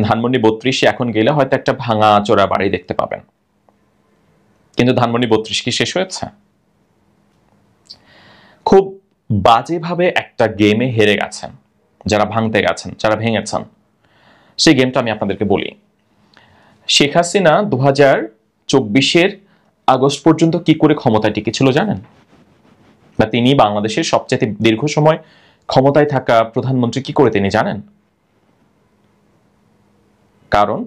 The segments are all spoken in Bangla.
ধানমন্ডি 32-এ এখন গেলে হয়তো একটা ভাঙা চোরা বাড়ি দেখতে পাবেন, কিন্তু ধানমন্ডি 32 কি শেষ হয়েছে? খুব বাজেভাবে একটা গেমে হেরে গেছেন যারা ভাঙতে গেছেন, যারা ভেঙেছেন। সেই গেমটা আমি আপনাদেরকে বলি। শেখ হাসিনা 2024-এর আগস্ট পর্যন্ত কি করে ক্ষমতায় টিকেছিল জানেন? বা তিনি বাংলাদেশের সবচেয়ে দীর্ঘ সময় ক্ষমতায় থাকা প্রধানমন্ত্রী কি করে তিনি জানেন? কারণ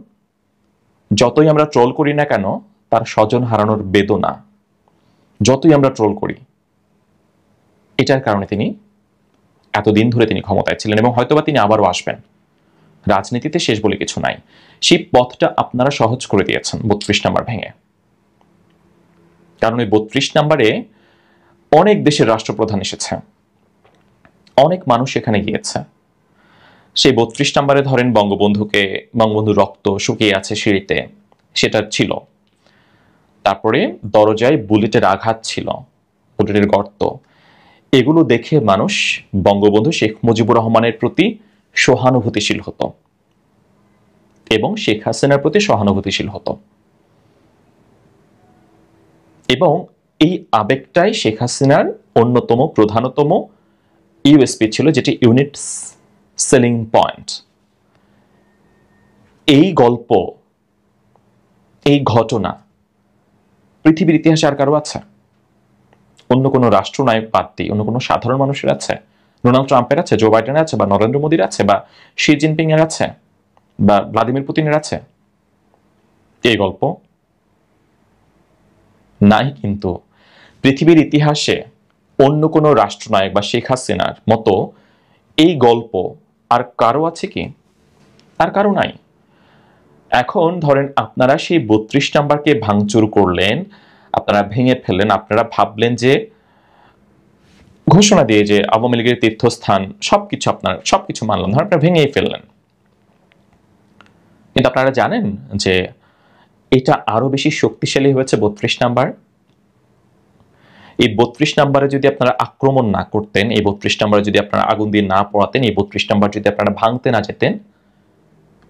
যতই আমরা ট্রোল করি না কেন, তার স্বজন হারানোর বেদনা যতই আমরা ট্রোল করি, এটার কারণে তিনি এতদিন ধরে তিনি ক্ষমতায় ছিলেন এবং হয়তোবা তিনি আবারও আসবেন। রাজনীতিতে শেষ বলে কিছু নাই। সেই পথটা আপনারা সহজ করে দিয়েছেন 32 নাম্বার ভেঙে। কারণ ওই 32 নাম্বারে অনেক দেশের রাষ্ট্রপ্রধান এসেছে, অনেক মানুষ এখানে গিয়েছে। সেই 32 নাম্বারে ধরেন বঙ্গবন্ধু রক্ত শুকিয়ে আছে সিঁড়িতে, সেটা ছিল। তারপরে দরজায় বুলেটের আঘাত ছিল, বুলেটের গর্ত। এগুলো দেখে মানুষ বঙ্গবন্ধু শেখ মুজিবুর রহমানের প্রতি সহানুভূতিশীল হতো এবং শেখ হাসিনার প্রতি সহানুভূতিশীল হতো। এবং এই আবেগটাই শেখ হাসিনার অন্যতম প্রধানতম ইউএসপি ছিল, যেটি ইউনিট সেলিং পয়েন্ট। এই গল্প, এই ঘটনা পৃথিবীর ইতিহাসে আর কারো আছে? অন্য কোনো রাষ্ট্রনায়ক বাদ দিয়ে অন্য কোনো সাধারণ মানুষের আছে? ডোনাল্ড ট্রাম্পের আছে, জো বাইডেনের আছে, বা নরেন্দ্র মোদীর আছে, বা শি জিনপিং এর আছে, বা ভ্লাদিমির পুতিনের আছে এই গল্প? নাই। কিন্তু পৃথিবীর ইতিহাসে অন্য কোনো রাষ্ট্রনায়ক বা শেখ হাসিনার মতো এই গল্প আর কারো আছে কি? আর কারো নাই। এখন ধরেন আপনারা সেই 32 নাম্বারকে ভাঙচুর করলেন, আপনারা ভেঙে ফেললেন, আপনারা ভাবলেন যে ঘোষণা দিয়ে যে আওয়ামী লীগের তীর্থস্থান সবকিছু মানলাম, ধরেন আপনারা ভেঙেই ফেললেন। কিন্তু আপনারা জানেন যে এটা আরো বেশি শক্তিশালী হয়েছে 32 নাম্বার। এই 32 নাম্বারে যদি আপনারা আক্রমণ না করতেন, এই 32 নাম্বারে যদি আপনারা আগুন দিয়ে না পোড়াতেন, এই 32 নাম্বার যদি আপনারা ভাঙতে না যেতেন,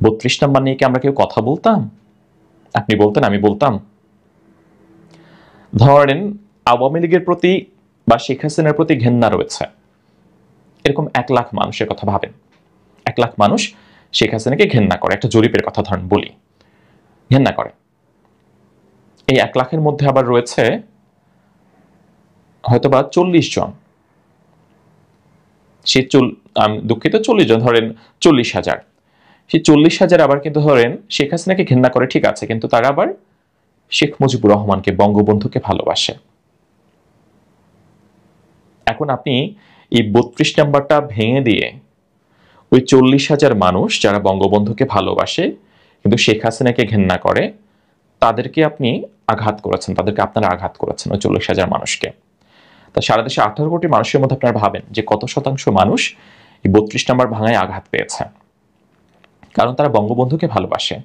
32 নাম্বার নিয়ে কি আমরা কেউ কথা বলতাম? আপনি বলতেন, আমি বলতাম? ধরেন আওয়ামী লীগের প্রতি বা শেখ হাসিনার প্রতি ঘেন্না রয়েছে এরকম 1 লাখ মানুষের কথা ভাবেন। 1 লাখ মানুষ শেখ হাসিনাকে ঘেন্না করে, একটা জরিপের কথা ধরেন বলি, ঘেন্না করে। এই 1 লাখের মধ্যে আবার রয়েছে হয়তোবা 40 জন, দুঃখিত 40 জন, ধরেন 40,000। সেই 40,000 আবার কিন্তু ধরেন শেখ হাসিনাকে ঘেন্না করে, ঠিক আছে, কিন্তু তারা আবার শেখ মুজিবুর রহমানকে, বঙ্গবন্ধুকে ভালোবাসে। এখন আপনি এই 32 নাম্বারটা ভেঙে দিয়ে ওই 40,000 মানুষ যারা বঙ্গবন্ধুকে ভালোবাসে কিন্তু শেখ হাসিনাকে ঘেন্না করে, তাদেরকে আপনি আঘাত করেছেন, তাদেরকে আপনারা আঘাত করেছেন, ওই 40,000 মানুষকে। তা সারা দেশে 18 কোটি মানুষের মধ্যে আপনারা ভাবেন যে কত শতাংশ মানুষ এই 32 নাম্বার ভাঙায় আঘাত পেয়েছে। কারণ তারা বঙ্গবন্ধুকে ভালোবাসে,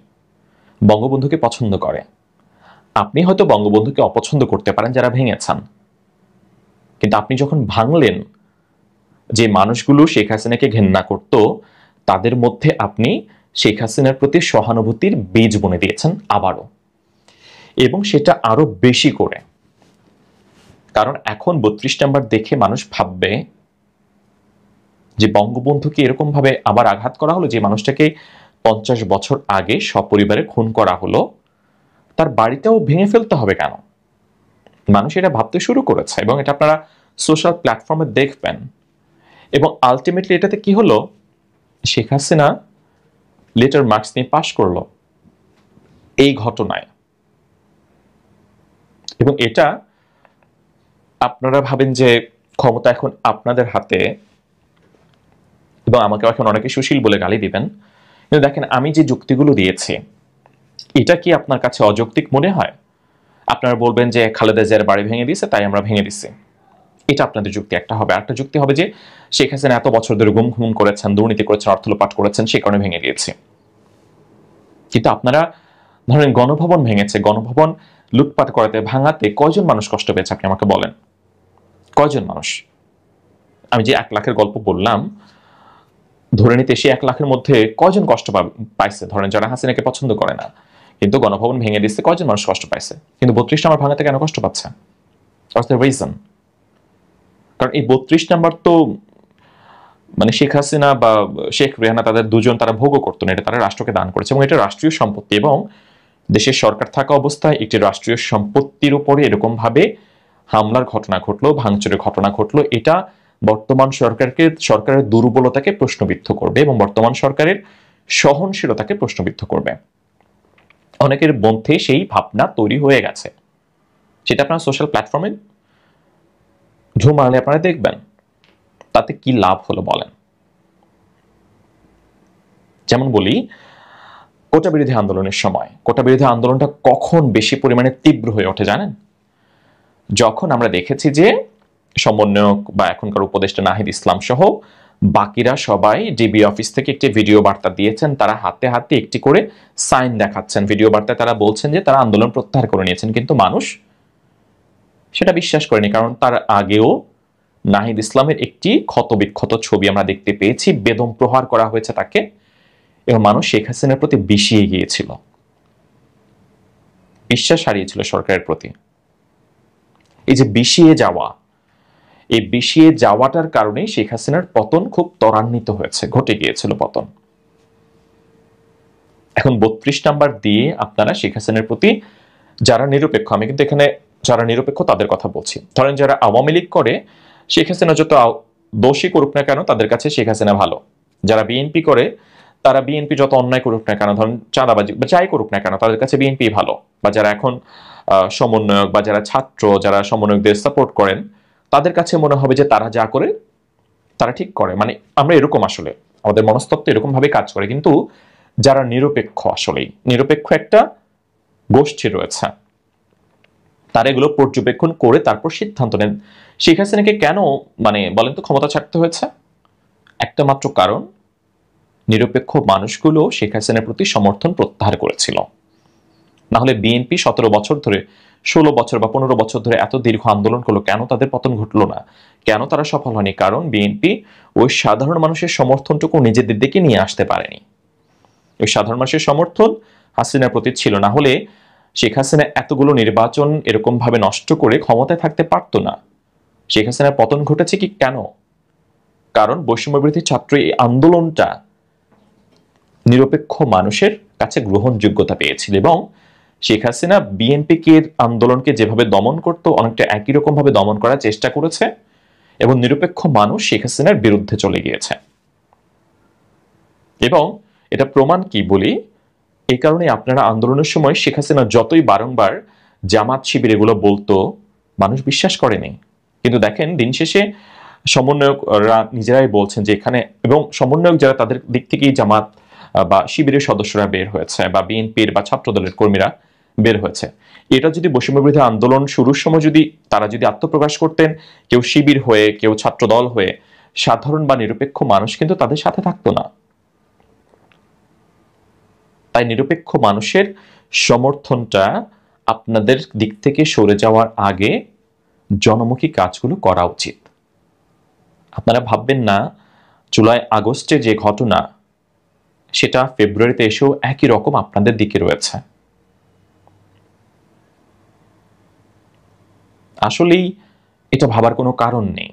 বঙ্গবন্ধুকে পছন্দ করে। আপনি হয়তো বঙ্গবন্ধুকে অপছন্দ করতে পারেন যারা ভেঙেছেন, কিন্তু আপনি যখন ভাঙলেন, যে মানুষগুলো শেখ হাসিনাকে ঘেন্না করত তাদের মধ্যে আপনি শেখ হাসিনার প্রতি সহানুভূতির বীজ বুনে দিয়েছেন আবারও, এবং সেটা আরো বেশি করে। কারণ এখন 32 নাম্বার দেখে মানুষ ভাববে যে বঙ্গবন্ধুকে এরকম ভাবে আবার আঘাত করা হলো, যে মানুষটাকে 50 বছর আগে সপরিবারে খুন করা হলো, তার বাড়িটাও ভেঙে ফেলতে হবে কেন? মানুষ এটা ভাবতে শুরু করেছে, এবং এটা আপনারা সোশ্যাল প্ল্যাটফর্মে দেখবেন। এবং আলটিমেটলি এটাতে কি হলো? শেখ হাসিনা লেটার মার্কস নিয়ে পাশ করলো এই ঘটনায়। এবং এটা আপনারা ভাবেন যে ক্ষমতা এখন আপনাদের হাতে, এবং আমাকে এখন অনেকে সুশীল বলে গালি দিবেন, কিন্তু দেখেন আমি যে যুক্তিগুলো দিয়েছি এটা কি আপনার কাছে অযৌক্তিক মনে হয়? আপনারা বলবেন যে খালেদা জিয়ার বাড়ি ভেঙে দিয়েছে তাই আমরা ভেঙে দিচ্ছি, এটা আপনাদের যুক্তি একটা হবে। আরেকটা যুক্তি হবে যে শেখ হাসিনা এত বছর ধরে গুম খুন করেছেন, দুর্নীতি করেছেন, অর্থ লোপাট করেছেন, সে কারণে ভেঙে দিয়েছে। কিন্তু আপনারা ধরেন গণভবন ভেঙেছে, গণভবন লুটপাট করাতে, ভাঙাতে কয়জন মানুষ কষ্ট পেয়েছে আপনি আমাকে বলেন? কয়জন মানুষ? আমি যে 1 লাখের গল্প বললাম, ধরে নিতে সে 1 লাখের মধ্যে কয়জন কষ্ট পাইছে? ধরেন যারা হাসিনাকে পছন্দ করে না, কিন্তু গণভবন ভেঙে দিচ্ছে, কয়জন মানুষ কষ্ট পাইছে? কিন্তু 32 নম্বর ভাঙাতে কেন কষ্ট পাচ্ছে? What's the reason? কারণ এই 32 নাম্বার তো মানে শেখ হাসিনা বা শেখ রেহানা তাদের দুজন তারা ভোগও করতো না, এটা তারা রাষ্ট্রকে দান করেছে এবং এটা রাষ্ট্রীয় সম্পত্তি, এবং দেশের সরকার থাকা অবস্থায় একটি রাষ্ট্রীয় সম্পত্তির উপরে এরকম ভাবে হামলার ঘটনা ঘটলো, ভাঙচুরের ঘটনা ঘটলো, এটা বর্তমান সরকারের দুর্বলতাকে প্রশ্নবিদ্ধ করবে এবং বর্তমান সরকারের সহনশীলতাকে প্রশ্নবিদ্ধ করবে। অনেকের মধ্যে সেই ভাবনা তৈরি হয়ে গেছে, সেটা আপনারা সোশ্যাল প্ল্যাটফর্মে ঢু মারলে আপনারা দেখবেন তাতে কি লাভ হলো বলেন। যেমন বলি, কোটা বিরোধী আন্দোলনের সময় কোটা বিরোধী আন্দোলনটা কখন বেশি পরিমাণে তীব্র হয়ে ওঠে জানেন? যখন আমরা দেখেছি যে সমন্বয়ক বা এখনকার উপদেষ্টা নাহিদ ইসলাম সহ বাকিরা সবাই ডিবি অফিস থেকে একটি ভিডিও বার্তা দিয়েছেন, তারা হাতে হাতে একটি করে সাইন দেখাচ্ছেন, ভিডিও বার্তায় তারা বলছেন যে তারা আন্দোলন প্রত্যাহার করে নিয়েছেন, কিন্তু মানুষ সেটা বিশ্বাস করেনি। কারণ তার আগেও নাহিদ ইসলামের একটি ক্ষতবিক্ষত ছবি আমরা দেখতে পেয়েছি, বেদম প্রহার করা হয়েছে তাকে, এবং মানুষ শেখ হাসিনার প্রতি বিষিয়ে গিয়েছিল, বিশ্বাস হারিয়েছিল সরকারের প্রতি। এই যে বিষিয়ে যাওয়া, এই বিষিয়ে যাওয়াটার কারণে শেখ হাসিনার পতন খুব ত্বরান্বিত হয়েছে, ঘটে গিয়েছিল পতন। এখন 32 নাম্বার দিয়ে আপনারা শেখ হাসিনার প্রতি যারা নিরপেক্ষ, আমি কিন্তু এখানে যারা নিরপেক্ষ তাদের কথা বলছি, ধরেন যারা আওয়ামী লীগ করে, শেখ হাসিনা যত দোষী করুক না কেন তাদের কাছে শেখ হাসিনা ভালো। যারা বিএনপি করে, তারা বিএনপি যত অন্যায় করুক না কেন, ধরেন চাঁদাবাজি বা যাই করুক না কেন, তাদের কাছে বিএনপি ভালো। বা যারা এখন সমন্বয়ক বা যারা ছাত্র, যারা সমন্বয়কদের সাপোর্ট করেন, তাদের কাছে মনে হবে যে তারা যা করে তারা ঠিক করে। মানে আমরা এরকম, আসলে আমাদের মনস্তত্ত্ব এরকম ভাবে কাজ করে। কিন্তু যারা নিরপেক্ষ, আসলেই নিরপেক্ষ একটা গোষ্ঠী রয়েছে, তারা এগুলো পর্যবেক্ষণ করে তারপর সিদ্ধান্ত নেন। শেখ হাসিনাকে কেন মানে বলেন তো ক্ষমতা ছাড়তে হয়েছে? একটা মাত্র কারণ, নিরপেক্ষ মানুষগুলো শেখ হাসিনার প্রতি সমর্থন প্রত্যাহার করেছিল। না হলে বিএনপি 17 বছর ধরে, 16 বছর বা 15 বছর ধরে এত দীর্ঘ আন্দোলন করলো, কেন তাদের পতন ঘটলো না? কেন তারা সফল হয়নি? কারণ বিএনপি ওই সাধারণ মানুষের সমর্থনটুকু নিজেদের দিকে নিয়ে আসতে পারেনি। ওই সাধারণ মানুষের সমর্থন হাসিনার প্রতি ছিল, না হলে শেখ হাসিনা এতগুলো নির্বাচন এরকম ভাবে নষ্ট করে ক্ষমতায় থাকতে পারতো না। শেখ হাসিনার পতন ঘটেছে কি কেন? কারণ বৈষম্যবিরোধী ছাত্র এই আন্দোলনটা নিরপেক্ষ মানুষের কাছে গ্রহণযোগ্যতা পেয়েছিল, এবং শেখ হাসিনা বিএনপিকে আন্দোলনকে যেভাবে দমন করত অনেকটা একই রকম ভাবে দমন করার চেষ্টা করেছে, এবং নিরপেক্ষ মানুষ শেখ হাসিনার বিরুদ্ধে চলে গিয়েছে। এবং এটা প্রমাণ কি বলি, এই কারণে আপনারা আন্দোলনের সময় শেখ হাসিনা যতই বারংবার জামাত শিবির এগুলো বলতো, মানুষ বিশ্বাস করেনি। কিন্তু দেখেন দিন শেষে সমন্বয়করা নিজেরাই বলছেন যে এখানে, এবং সমন্বয়ক যারা তাদের দিক থেকেই জামাত বা শিবিরের সদস্যরা বের হয়েছে, বা বিএনপির বা ছাত্র দলের কর্মীরা বের হয়েছে। এটা যদি বৈষম্যবিরোধী আন্দোলন শুরুর সময় যদি তারা যদি আত্মপ্রকাশ করতেন, কেউ শিবির হয়ে, কেউ ছাত্র দল হয়ে, সাধারণ বা নিরপেক্ষ মানুষ কিন্তু তাদের সাথে থাকতো না। তাই নিরপেক্ষ মানুষের সমর্থনটা আপনাদের দিক থেকে সরে যাওয়ার আগে জনমুখী কাজগুলো করা উচিত। আপনারা ভাববেন না জুলাই আগস্টে যে ঘটনা, সেটা ফেব্রুয়ারিতে এসেও একই রকম আপনাদের দিকে রয়েছে। আসলেই এটা ভাবার কোনো কারণ নেই।